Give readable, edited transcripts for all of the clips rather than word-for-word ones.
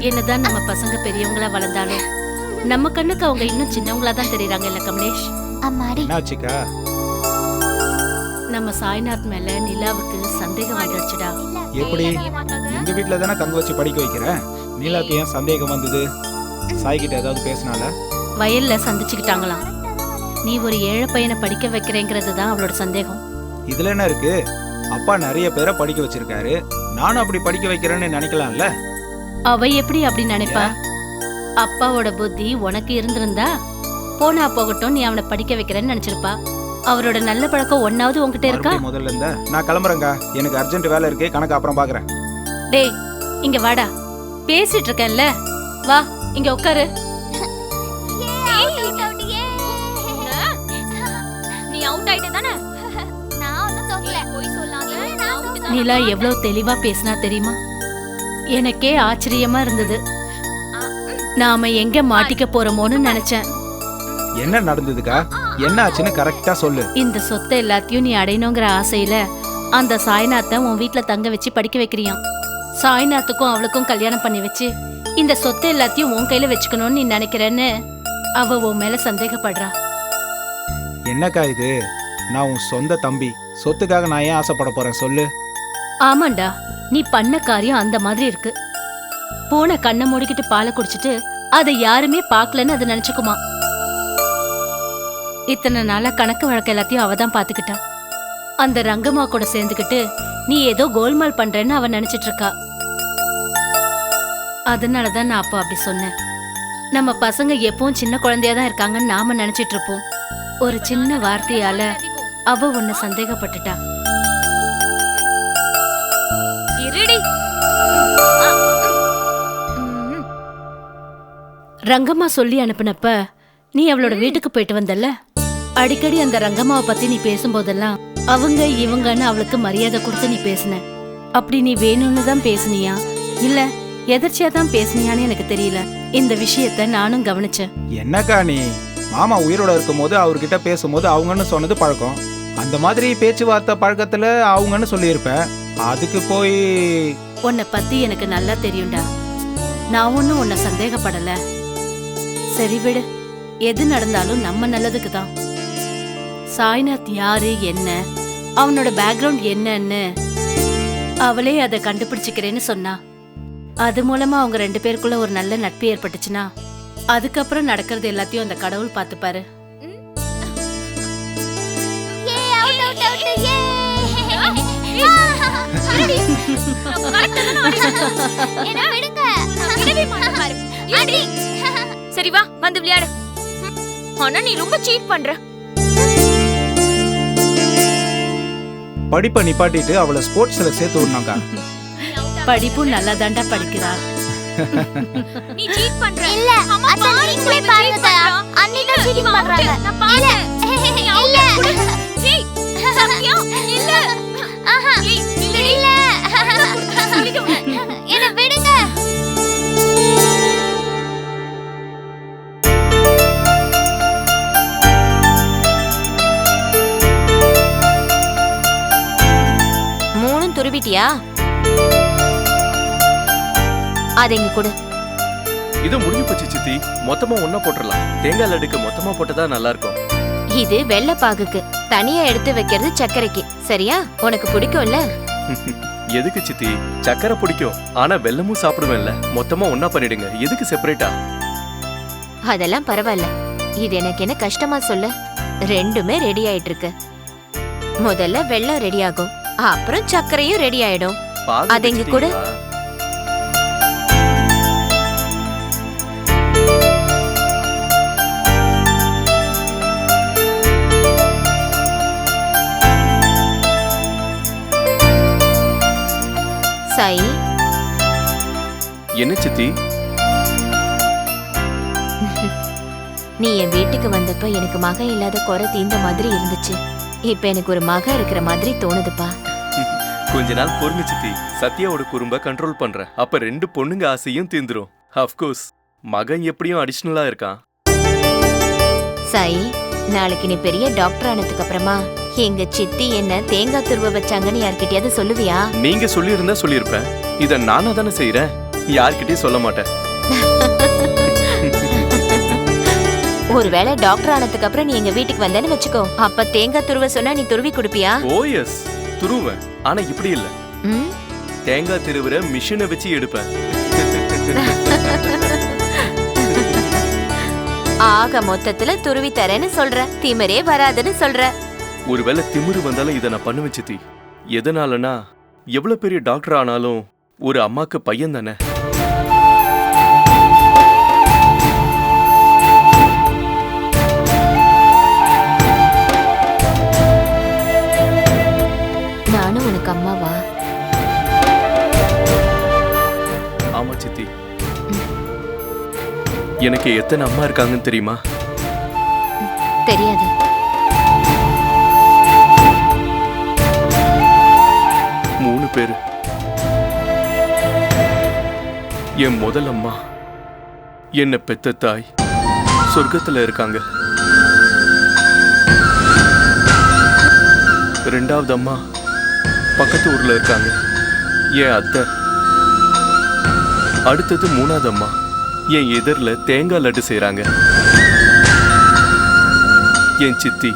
என்னதான் நம்ம பசங்க பெரியவங்களா வளர்ந்தாலும் நம்ம கண்ணுக்கு அவங்க இன்னும் சின்னவங்களா தான் தெரியுறாங்க இல்ல கமலேஷ்? அம்மாடி என்னாச்சுக்கா? நம்ம சாய்நாத் மேல நிலாவுக்கு சந்தேகம் வந்துடுச்சுடா. எப்படி? எங்க வீட்டுல தானே தங்க வச்சு படிக்க வைக்கிறேன். நீலாக்கு ஏன் சந்தேகம் வந்தது? சாய்கிட்ட ஏதாவது பேசினால? வயல்ல சந்திச்சுக்கிட்டாங்களாம். நீ ஒரு ஏழை பையனை படிக்க வைக்கிறேங்கிறது தான் அவளோட சந்தேகம். இதுல என்ன இருக்கு? அப்பா நிறைய பேரை படிக்க வச்சிருக்காரு. நானும் அப்படி படிக்க வைக்கிறேன்னு நினைக்கலாம்ல. அவ எப்படி அப்படி நினைப்பா? அப்பாவோட புத்தி உனக்கு இருந்திருந்தா போனா போகட்டும், நீ அவனை படிக்க வைக்கிறேன்னு நினைச்சிருப்பா. அவரோட நல்ல பழக்கம் ஒன்னாவது உன்கிட்ட இருக்கா? முதல்ல இருந்த நான் கிளம்புறேங்க. எனக்கு அர்ஜென்ட் வேலை இருக்கு. கணக்கு அப்புறம் பாக்குறேன். டேய் இங்க வாடா, பேசிட்டு இருக்கேன்ல, வா இங்க உட்காரு. நீ அவுட் ஆயிட்ட தானே? நான் ஒண்ணும் தோக்கல. போய் சொல்லாத. நிலா எவ்வளவு தெளிவா பேசினா தெரியுமா? எனக்கே ஆச்சரியமா இருந்தது. நாம எங்க மாட்டிக்க போறோமோன்னு நினைச்சேன். என்ன நடந்ததுக்கா? என்ன ஆச்சுன்னு கரெக்டா சொல்லு. இந்த சொத்தை எல்லாத்தையும் நீ அடையணுங்கிற ஆசையில அந்த சாய்நாத்தை உன் வீட்டுல தங்க வச்சு படிக்க வைக்கிறியாம். சாய்நாத்துக்கும் அவளுக்கும் கல்யாணம் பண்ணி வச்சு இந்த சொத்தை எல்லாத்தையும் உன் கையில வச்சுக்கணும்னு நீ நினைக்கிறேன்னு அவ உன் மேல சந்தேகப்படுறா. என்னக்கா இது? நான் உன் சொந்த தம்பி. சொத்துக்காக நான் ஏன் ஆசைப்பட போறேன் சொல்லு. ஆமாண்டா, நீ பண்ண காரியம் அந்த மாதிரி இருக்கு. பூனை கண்ணை மூடிக்கிட்டு பாலை குடிச்சிட்டு அதை யாருமே பாக்கலன்னு அது நினைச்சுக்குமா. இத்தனை நாளா கணக்கு வழக்கு எல்லாத்தையும் அவதான் பாத்துக்கிட்டா. அந்த ரங்கம்மா கூட சேர்ந்துக்கிட்டு நீ ஏதோ கோல்மால் பண்றேன்னு அவ நினைச்சிட்டு இருக்கா. அதனாலதான் நான் அப்போ அப்படி சொன்னேன். நம்ம பசங்க எப்பவும் சின்ன குழந்தையாதான் இருக்காங்கன்னு நாம நினைச்சிட்டு இருப்போம். ஒரு சின்ன வார்த்தையால அவ உன்னை சந்தேகப்பட்டுட்டா. ரங்கம்மா சொல்லி அனுப்புனப்ப நீ அவளோட வீட்டுக்கு போயிட்டு வந்தல்ல, அடிக்கடி அந்த ரங்கம்மாவை பத்தி நீ பேசும்போதெல்லாம் அவங்க இவங்கன்னு அவளுக்கு மரியாதை கொடுத்து நீ பேசின. அப்படி நீ வேணும்னு தான் பேசுனியா இல்ல எதர்ச்சியா தான் பேசுனியான்னு எனக்கு தெரியல. இந்த விஷயத்த நானும் கவனிச்சேன். என்னக்கா நீ? மாமா உயிரோட இருக்கும் போது அவர்கிட்ட பேசும்போது அவங்கன்னு சொன்னது பழக்கம். அந்த மாதிரி பேச்சுவார்த்தை பழக்கத்துல அவங்கன்னு சொல்லியிருப்பேன். அதுக்கு போய் உன்னை பத்தி எனக்கு நல்லா தெரியும்டா. நான் ஒன்னும் உன்னை சந்தேகப்படல. சரி விடு, எது நடந்தாலும் நம்ம நல்லதுக்கு தான். சாய்நாத் யாரு என்ன, அவனோட பேக்ரவுண்ட் என்னன்னு அவளே அதை கண்டுபிடிச்சுக்கிறேன்னு சொன்னா. அது மூலமா அவங்க 2 பேருக்குள்ள ஒரு நல்ல நட்பு ஏற்பட்டுச்சுன்னா அதுக்கப்புறம் நடக்கிறது எல்லாத்தையும் அந்த கடவுள் பார்த்துப்பாரு. சரி வா வந்து விளையாடு. ஆனா நீ ரொம்ப சீட் பண்ற. படிப்பை நிப்பாட்டிட்டு அவளை ஸ்போர்ட்ஸ்ல சேர்த்து விடணும்க்கா. படிப்பும் நல்லா தாண்டா படிக்கிறா. நீ சீட் பண்ற. இல்ல அத்தை நீங்களே பாருங்க தயா. அண்ணி தான் சீட் பண்றாங்க. நான் பாத்தேன். இல்ல ஏய் சத்யா இல்ல. ஆஹா இல்ல என்ன விடுங்க. மூணும் துருவிட்டியா? அதை இங்க கொடு. இது முடிஞ்சு போச்சு சித்தி. மொத்தமா ஒண்ணா போட்டுடலாம். தேங்காய் லட்டுக்கு மொத்தமா போட்டதா நல்லா இருக்கும். இது வெள்ளை பாகுக்கு தனியா எடுத்து வைக்கிறது சர்க்கரைக்கு. சரியா? உனக்கு பிடிக்கும்ல? எதுக்கு சித்தி? சக்கரை பிடிக்கும், ஆனா வெல்லமும் சாப்பிடுவேன்ல. மொத்தமா ஒண்ணா பண்ணிடுங்க. எதுக்கு செப்பரேட்டா? அதெல்லாம் பரவாயில்ல. இது எனக்கு என்ன கஷ்டமா சொல்ல? ரெண்டுமே ரெடி ஆயிட்டு இருக்கு. முதல்ல வெள்ளம் ரெடி ஆகும், அப்புறம் சர்க்கரையும் ரெடி ஆயிடும். அதை இங்க கொடு. சாய், என்ன சித்தி? நீ என் வீட்டுக்கு வந்தப்ப எனக்கு மகன் இல்லாத குறை தீந்த மாதிரி இருந்துச்சு. இப்ப எனக்கு ஒரு மகன் இருக்கிற மாதிரி தோணுதுப்பா. கொஞ்ச நாள் பொறுங்க சித்தி. சத்யாவோட குறும்ப கண்ட்ரோல் பண்றேன். அப்ப 2 பொண்ணுங்க ஆசையும் தீந்துரும். அஃப்கோர்ஸ் மகன் எப்படியும் அடிஷனலா இருக்கான். சாய், நாளைக்கு நீ பெரிய டாக்டர் ஆனதுக்கு அப்புறமா எங்க சித்தி என்ன தேங்காய் துருவ வச்சாங்கன்னு யார்கிட்டயாவது சொல்லுவியா? நீங்க சொல்லியிருந்தா சொல்லியிருப்பேன். இத நானா தானே செய்யறேன். யார்கிட்டயும் சொல்ல மாட்டேன். ஒருவேளை டாக்டர் ஆனதுக்கு அப்புறம் நீ எங்க வீட்டுக்கு வந்தேன்னு வச்சுக்கோ, அப்ப தேங்காய் துருவ சொன்னா நீ துருவி குடுப்பியா? ஓ எஸ், துருவேன். ஆனா இப்படி இல்ல, ம்? தேங்காய் திருவுற மிஷினை வச்சு எடுப்பேன். ஆக மொத்தத்துல துருவி தரேன்னு சொல்ற, திமிரே வராதுன்னு சொல்ற. ஒருவேளை திமிரு வந்தாலும் இதை நான் பண்ணுவேன் சித்தி. எதனாலனா, எவ்வளவு பெரிய டாக்டர் ஆனாலும் ஒரு அம்மாக்கு பையன் தானே. நானும் உனக்கு அம்மாவா? ஆமா சித்தி. எனக்கு எத்தனை அம்மா இருக்காங்கன்னு தெரியுமா? தெரியாது. பேரு. என் முதல் அம்மா என்ன பெத்த தாய் சொர்க்கத்துல இருக்காங்க. ரெண்டாவது அம்மா பக்கத்து ஊர்ல இருக்காங்க, என் அத்தை. அடுத்தது மூணாவது அம்மா என் எதிரில தேங்காய் லட்டு செய்றாங்க, என் சித்தி.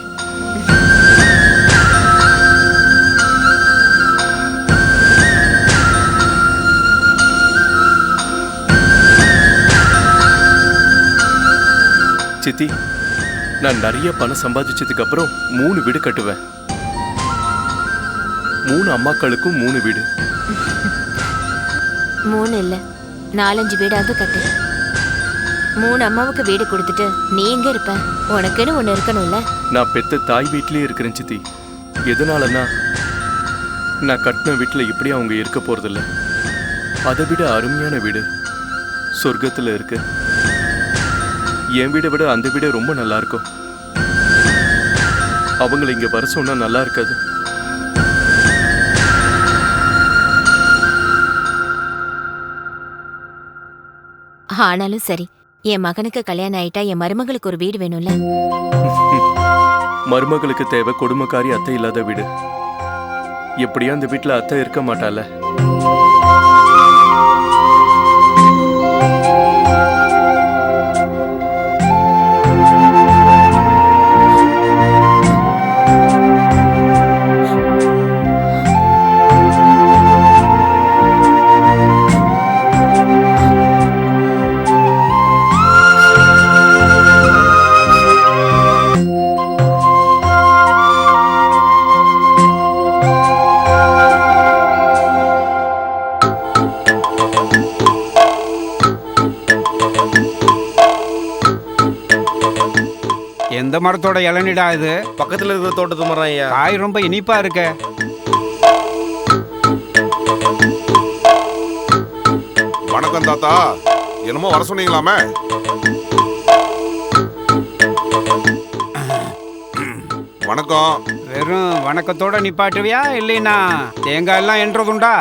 சித்தி, நான் நிறைய பணம் சம்பாதிச்சதுக்கு அப்புறம் 3 வீடு கட்டுவேன். 3 அம்மாக்களுக்கும் 3 வீடு. 3 இல்ல 4-5 வீடாவது கட்டு. 3 அம்மாவுக்கு வீடு கொடுத்துட்டு நீ எங்க இருப்ப? உனக்குன்னு ஒண்ணு இருக்கணும்ல. நான் பெத்த தாய் வீட்லயே இருக்கிறேன் சித்தி. எதனாலன்னா, நான் கட்டின வீட்டுல இப்படி அவங்க இருக்க போறதில்ல. அதை விட அருமையான வீடு சொர்க்கத்துல இருக்கு. என் வீடை விட அந்த வீடு ரொம்ப நல்லா இருக்கும். அவங்களை இங்க வர சொன்னா நல்லா இருக்காது. ஆனாலும் சரி, என் மகனுக்கு கல்யாணம் ஆயிட்டா என் மருமகளுக்கு ஒரு வீடு வேணும்ல. மருமகளுக்கு தேவை கொடுமைக்காரி அத்தை இல்லாத வீடு. எப்படியா அந்த வீட்டுல அத்தை இருக்க மாட்டால. எந்த மரத்தோட இளநிடா இது? பக்கத்துல இருக்கிற தோட்டத்து மரம் ஐயா. காய் ரொம்ப இனிப்பா இருக்க. வணக்கம் தாத்தா, என்னமோ வர சொன்னீங்களாமே? வணக்கம். வெறும் வணக்கத்தோட நிப்பாட்டுவியா இல்லைன்னா தேங்காய் எல்லாம் என்றதுண்டா?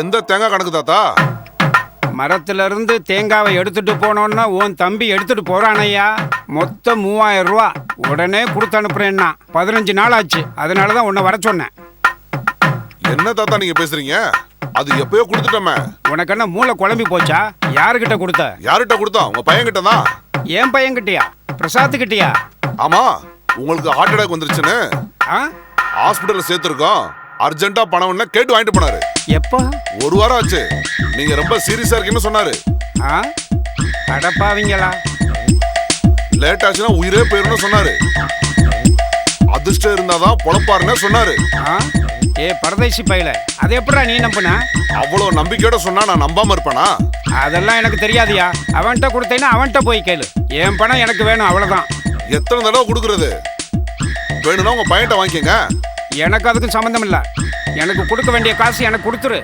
எந்த தேங்காய் கணக்கு தாத்தா? மரத்துல இருந்து தேங்காவை எடுத்துட்டு போனோன்னா உன் தம்பி எடுத்துட்டு போறானையா. மொத்தம் 3000 ரூபா உடனே கொடுத்து அனுப்புறேன்னா 15 நாள் ஆச்சு. அதனாலதான் உன்னை வர சொன்னேன். என்ன தாத்தா நீங்க பேசுறீங்க? அது எப்பயோ கொடுத்துட்டோமே. உனக்கு என்ன மூளை குழம்பி போச்சா? யாருகிட்ட கொடுத்த? யார்கிட்ட கொடுத்தோம்? உங்க பையன் கிட்ட தான். என் பையன் கிட்டயா? பிரசாத் கிட்டயா? ஆமா, உங்களுக்கு ஹார்ட் அட்டாக் வந்துருச்சுன்னு ஹாஸ்பிட்டல்ல சேர்த்திருக்கோம். அர்ஜென்ட்டா பணம் கேட்டு வாங்கிட்டு போனாரு. எப்போ? 1 வாரம் ஆச்சு. நீங்க ரொம்ப சீரியஸா இருக்கீங்கன்னு சொன்னாரு. அடப்பாவீங்களா? லேட் ஆச்சுன்னா உயிரே போயிருன்னு சொன்னாரு. அதிர்ஷ்டம் இருந்தாதான் பொழப்பாருன்னு சொன்னாரு. ஏ பரதேசி பையல, அது எப்படா நீ நம்புன? அவ்வளவு நம்பிக்கையோட சொன்னா நான் நம்பாம இருப்பேனா? அதெல்லாம் எனக்கு தெரியாதியா. அவன்கிட்ட கொடுத்தேன்னா அவன்கிட்ட போய் கேளு. என் பணம் எனக்கு வேணும், அவ்வளவுதான். எத்தனை தடவை கொடுக்கறது? வேணும்னா உங்க பையன்கிட்ட வாங்கிக்கங்க. எனக்கு அதுக்கும் சம்பந்தம் இல்ல. எனக்கு கொடுக்க வேண்டிய காசு எனக்கு கொடுத்துரு.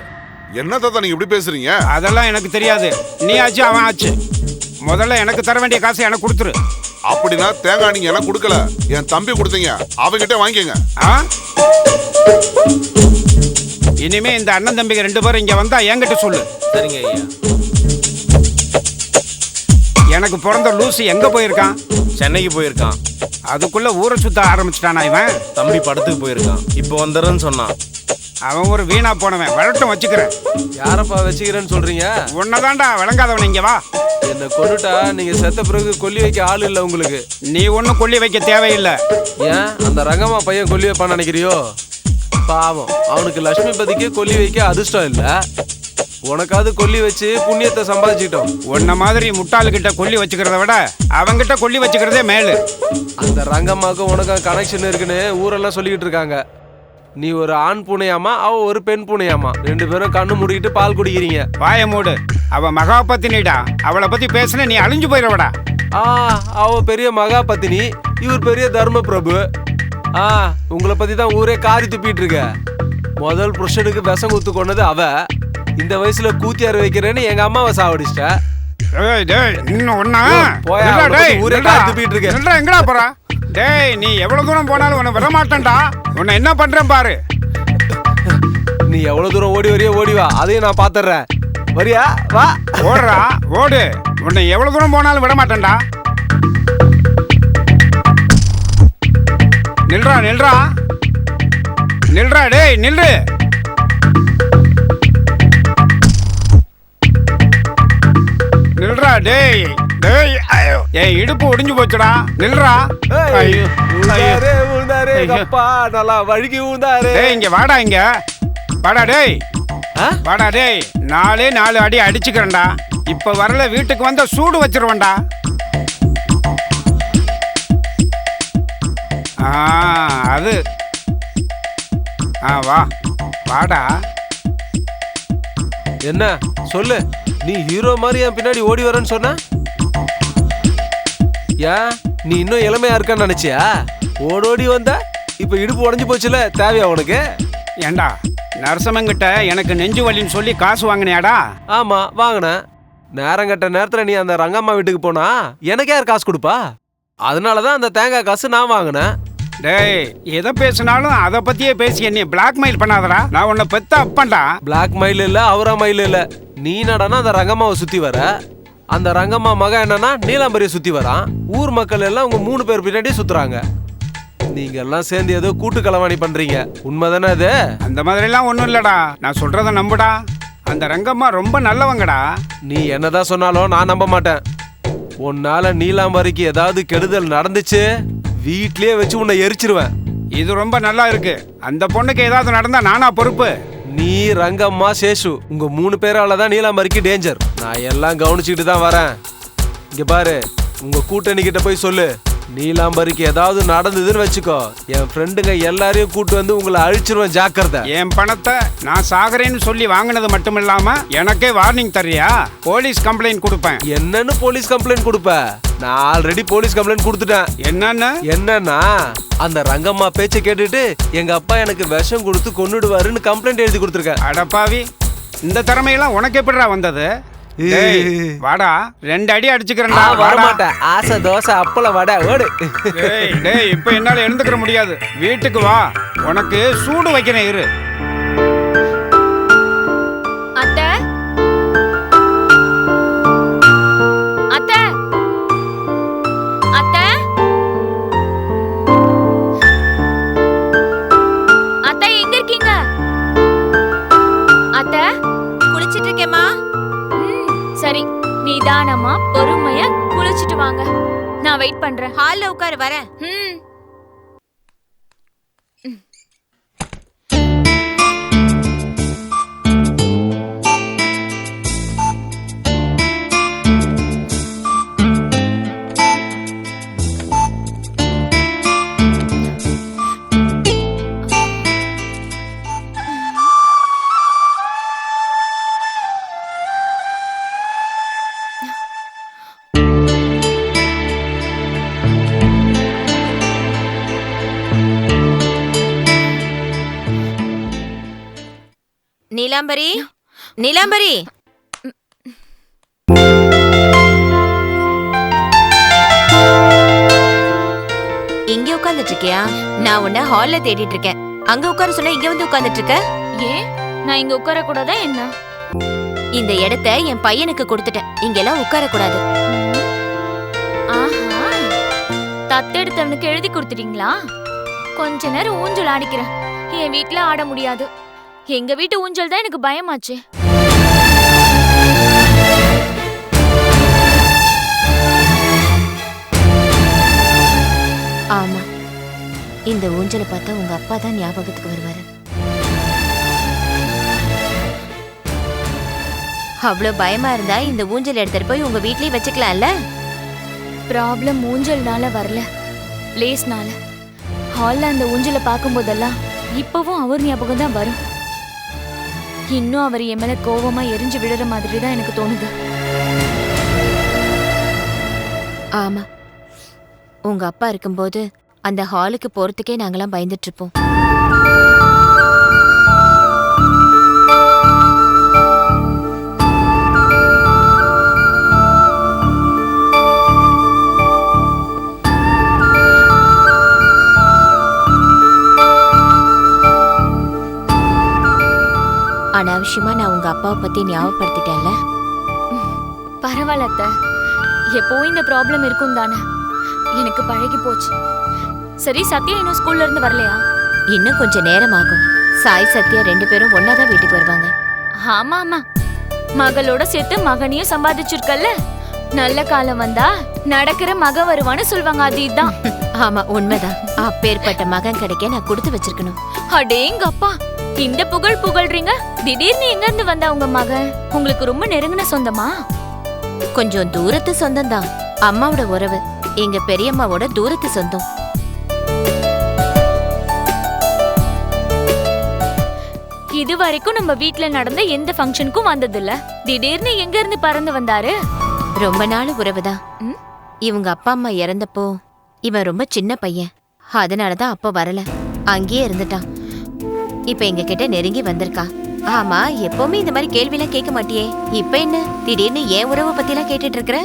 என்ன தாத்தா நீங்க இப்படி பேசுறீங்க? அதெல்லாம் எனக்கு தெரியாது. நீ ஆச்சு அவன் ஆச்சு. முதல்ல எனக்கு தர வேண்டிய காசு எனக்கு கொடுத்துரு. அப்படின்னா தேங்காய் நீங்க எனக்கு கொடுக்கல, என் தம்பி கொடுத்தீங்க, அவங்கிட்ட வாங்கிக்கங்க. இனிமே இந்த அண்ணன் தம்பிங்க 2 பேரும் இங்க வந்தா என்கிட்ட சொல்லு. சரிங்க ஐயா. எனக்கு பிறந்த லூசு எங்க போயிருக்கான்? சென்னைக்கு போயிருக்கான். அதுக்குள்ள ஊரை சுத்த ஆரம்பிச்சிட்டானா இவன்? தம்பி படத்துக்கு போயிருக்கான். இப்போ வந்துடுறேன்னு சொன்னான். அவன் ஒரு வீணா போனவன். வரட்டும், வச்சுக்கிறேன். யாரப்பா வச்சுக்கிறேன்னு சொல்றீங்க? உன்னதான்டா, விளங்காதவன். இங்க வா. என்ன கொண்டுட்டா நீங்க செத்த பிறகு கொல்லி வைக்க ஆள் இல்ல உங்களுக்கு. நீ ஒன்னும் கொல்லி வைக்க தேவையில்லை. ஏன் அந்த ரங்கம்மா பையன் கொல்லி வைப்பான்னு நினைக்கிறியோ? பாவம், அவனுக்கு லட்சுமிபதிக்கு கொல்லி வைக்க அதிர்ஷ்டம் இல்ல. உனக்காவது கொல்லி வச்சு புண்ணியத்தை சம்பாதிச்சிட்டோம். உன்ன மாதிரி முட்டாளுகிட்ட கொல்லி வச்சுக்கிறத விட அவங்கிட்ட கொல்லி வச்சுக்கிறதே மேலு. அந்த ரங்கம்மாவுக்கும் உனக்கும் கனெக்ஷன் இருக்குன்னு ஊரெல்லாம் சொல்லிக்கிட்டு இருக்காங்க. நீ ஒரு ஆண் பூனையாமா, அவ ஒரு பெண் பூனையாமா. 2 பேரும் கண்ணு மூடிக்கிட்டு பால் குடிக்கிறீங்க. வாய மூடு. அவ மகாபத்தினிடா. அவளை பத்தி பேசுன நீ அழிஞ்சு போயிடவடா. அவ பெரிய மகாபத்தினி, இவர் பெரிய தர்ம பிரபு. உங்களை பத்தி தான் ஊரே காரி துப்பிட்டு இருக்க. முதல் புருஷனுக்கு விஷம் குத்து கொண்டது அவ. இந்த வயசுல கூத்தியார் வைக்கிறேன்னு எங்க அம்மாவை சாவடிச்சிட்ட. எங்கடா போறா? டேய், நீ எவ்வளவு தூரம் போனாலும் உன்னை விட மாட்டேன்டா. உன்னை என்ன பண்றேன் பாரு. நீ எவ்வளவு தூரம் ஓடி வரியா ஓடி வா, அதையும் நான் பாத்துறேன். வரியா? வா. ஓடுறா, ஓடு. உன்னை எவ்வளவு தூரம் போனாலும் விட மாட்டேன்டா. நில்றா, நில்றா, நில்றா. டேய், நில்லு. நில்றா. டேய், டேய், ஐயோ, ஏய், இடுப்பு ஒடிஞ்சு போச்சுடா. நில்றா. ஐயோ, ஊந்தாரே அப்பா, நல்லா வழுகி ஊந்தாரே. டேய், இங்க வாடா. இங்க வாடா. டேய், வாடா. டேய், 4 அடி அடிச்சுக்கிறேன்டா. இப்ப வரல, வீட்டுக்கு வந்த சூடு வச்சிருவேன்டா. அது வா, வாடா. என்ன சொல்லு? நீ ஹீரோ மாதிரி என் பின்னாடி ஓடி வரேன்னு சொன்ன. ஏன் நீ இன்னும் இளமையா இருக்கான்னு நினைச்சியா? ஓடோடி வந்தா இப்ப இடுப்பு உடஞ்சு போச்சுல, தேவையா உனக்கு? ஏண்டா, நரசமங்கிட்ட எனக்கு நெஞ்சு வலின்னு சொல்லி காசு வாங்கினியாடா? ஆமா, வாங்கினேன். நேரம் கட்ட நேரத்துல நீ அந்த ரங்கம்மா வீட்டுக்கு போனா எனக்கு யார் காசு கொடுப்பா? அதனாலதான் அந்த தேங்காய் காசு நான் வாங்கினேன். டேய், எதை பேசினாலும் அதை பத்தியே பேசி என்னை பிளாக்மெயில் பண்ணாதடா. நான் உன்னை பெத்த அப்பன்டா. பிளாக்மெயில் இல்ல, அவரா மயில் இல்ல. நீ நடனா அந்த ரங்கம்மாவை சுத்தி வர, அந்த ரங்கம்மா மகன் என்னன்னா நீலாம்பரியை சுத்தி வரான். ஊர் மக்கள் எல்லாம் உங்க 3 பேர் பின்னாடி சுத்துறாங்க. நீங்க எல்லாம் சேர்ந்து ஏதோ கூட்டு களவாணி பண்றீங்க. உண்மைதானே அது? அந்த மாதிரி எல்லாம் ஒண்ணும் இல்லடா. நான் சொல்றத நம்புடா. அந்த ரங்கம்மா ரொம்ப நல்லவங்கடா. நீ என்னதான் சொன்னாலும் நான் நம்ப மாட்டேன். உன்னால நீலாம்பரிக்கு ஏதாவது கெடுதல் நடந்துச்சு, வீட்லயே வச்சு உன்னை எரிச்சிருவேன். இது ரொம்ப நல்லா இருக்கு. அந்த பொண்ணுக்கு ஏதாவது நடந்தா நானா பொறுப்பு? நீ, ரங்கம்மா, சேஷு, உங்க 3 பேரால தான் நீலாம்பரிக்கு டேஞ்சர். நான் எல்லாம் கவனிச்சுக்கிட்டு தான் வரேன். இங்க பாரு, உங்க கூட்டணி கிட்ட போய் சொல்லு, நீலாம்பரிக்கு ஏதாவது நடந்ததுன்னு வச்சுக்கோ, என் ஃப்ரெண்டுங்க எல்லாரையும் கூட்டு வந்து உங்களை அழிச்சிருவேன், ஜாக்கிரதை. என் பணத்தை நான் சாகரேன்னு சொல்லி வாங்கினது மட்டும் இல்லாம எனக்கே வார்னிங் தரியா? போலீஸ் கம்ப்ளைண்ட் கொடுப்பேன். என்னன்னு போலீஸ் கம்ப்ளைண்ட் கொடுப்ப? நான் ஆல்ரெடி போலீஸ் கம்ப்ளைண்ட் கொடுத்துட்டேன். என்னன்னா அந்த ரங்கம்மா பேச்சை கேட்டுட்டு எங்க அப்பா எனக்கு விஷம் கொடுத்து கொன்னுடுவாருன்னு கம்ப்ளைண்ட் எழுதி கொடுத்துருக்கேன். அடப்பாவி, இந்த திறமையெல்லாம் உனக்கு எப்படிடா வந்தது? வாடா, 2 அடி அடிச்சுக்கிறேன்டா. வரமாட்டேன். ஆசை தோசை அப்பள வடை ஓடு. டேய், இப்ப என்னால எழுந்துக்கிற முடியாது. வீட்டுக்கு வா, உனக்கு சூடு வைக்கிறேன். இரு. அத்தை, அத்தை, அத்தை, அத்தை, எங்க இருக்கீங்க? அத்தை, குளிச்சிட்டு இருக்கேம்மா. சரி, நிதானமா பொறுமையா குளிச்சிட்டு வாங்க. நான் வெயிட் பண்றேன். ஹால்ல உட்காரு, வரேன். நீலாம்பரி, நீலாம்பரி, இங்க உட்கார்ந்துட்டு இருக்கியா? நான் உன்னை ஹால்ல தேடிட்டு இருக்கேன். அங்க உட்கார சொன்னா இங்க வந்து உட்கார்ந்துட்டு இருக்க. ஏன் நான் இங்க உட்கார கூடாதா என்ன? இந்த இடத்த என் பையனுக்கு கொடுத்துட்டேன். இங்கெல்லாம் உட்கார கூடாது. ஆஹா, தத்தெடுத்தவனுக்கு எழுதி கொடுத்துட்டீங்களா? கொஞ்ச நேரம் ஊஞ்சல் ஆடிக்கிறேன். என் வீட்டுல ஆட முடியாது. எங்க வீட்டு ஊஞ்சல் தான் எனக்கு பயமாச்சு. ஆமா, இந்த ஊஞ்சலை பார்த்தா உங்க அப்பா தான் ஞாபகத்துக்கு வருவாரு. அவ்வளவு பயமா இருந்தா இந்த ஊஞ்சல் எடுத்துட்டு போய் உங்க வீட்லயே வச்சுக்கலாம்ல. ப்ராப்ளம் ஊஞ்சல்னால வரல, லேஸ்னால. ஹால்ல அந்த ஊஞ்சலை பார்க்கும்போதெல்லாம் இப்பவும் அவர் ஞாபகம் தான் வரும். இன்னும் அவர் என் மேல கோவமா எரிஞ்சு விடுற மாதிரி தான் எனக்கு தோணுது. ஆமா, உங்க அப்பா இருக்கும்போது அந்த ஹாலுக்கு போறதுக்கே நாங்கெல்லாம் பயந்துட்டு இருப்போம். அனாவசியமா நான் உங்க அப்பாவை பத்தி ஞாபகப்படுத்திட்டேன்ல. பரவாயில்ல அத்தை, எப்பவும் இந்த ப்ராப்ளம் இருக்கும் தானே, எனக்கு பழகி போச்சு. சரி, சத்யா இன்னும் ஸ்கூல்ல இருந்து வரலையா? இன்னும் கொஞ்சம் நேரம் ஆகும். சாய் சத்யா 2 பேரும் ஒன்னாதான் வீட்டுக்கு வருவாங்க. ஆமா ஆமா, மகளோட சேர்த்து மகனையும் சம்பாதிச்சிருக்கல்ல. நல்ல காலம் வந்தா நடக்கிற மக வருவான்னு சொல்லுவாங்க, அது இதுதான். ஆமா, உண்மைதான். அப்பேற்பட்ட மகன் கிடைக்க நான் கொடுத்து வச்சிருக்கணும். அடேங்க அப்பா, இந்த புகழ் புகழ்றீங்க. திடீர்னு எங்க இருந்து வந்தா உங்க மகன்? உங்களுக்கு ரொம்ப நெருங்கின சொந்தமா? கொஞ்சம் தூரத்து சொந்தம் தான். அம்மாவோட உறவு, எங்க பெரியம்மாவோட தூரத்து சொந்தம். இது வரைக்கும் நம்ம வீட்ல நடந்த எந்த ஃபங்க்ஷனுக்கும் வந்ததில்ல. திடீர்னு எங்க இருந்து பறந்து வந்தாரு? ரொம்ப நாள் உறவுதான். இவங்க அப்பா அம்மா இறந்தப்போ இவன் ரொம்ப சின்ன பையன், அதனாலதான் அப்ப வரல, அங்கேயே இருந்துட்டான். இப்ப எங்க கிட்ட நெருங்கி வந்திருக்கா. ஆமா, எப்பவுமே இந்த மாதிரி கேள்வி எல்லாம் கேட்க மாட்டியே, இப்ப என்ன திடீர்னு ஏன் உறவை பத்தி எல்லாம் கேட்டுட்டு இருக்கிற?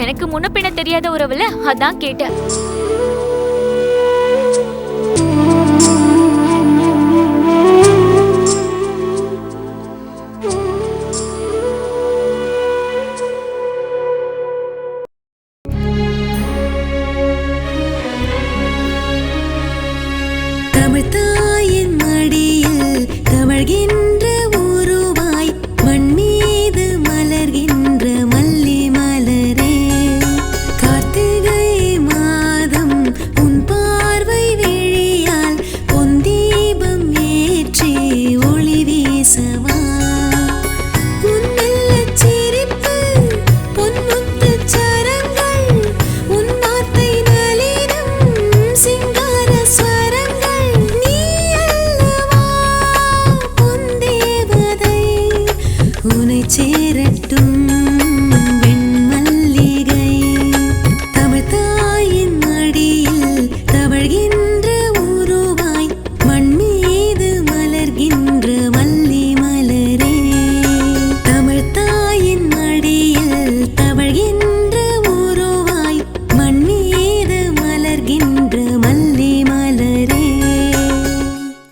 எனக்கு முன்ன பின்ன தெரியாத உறவுல, அதான் கேட்டேன்.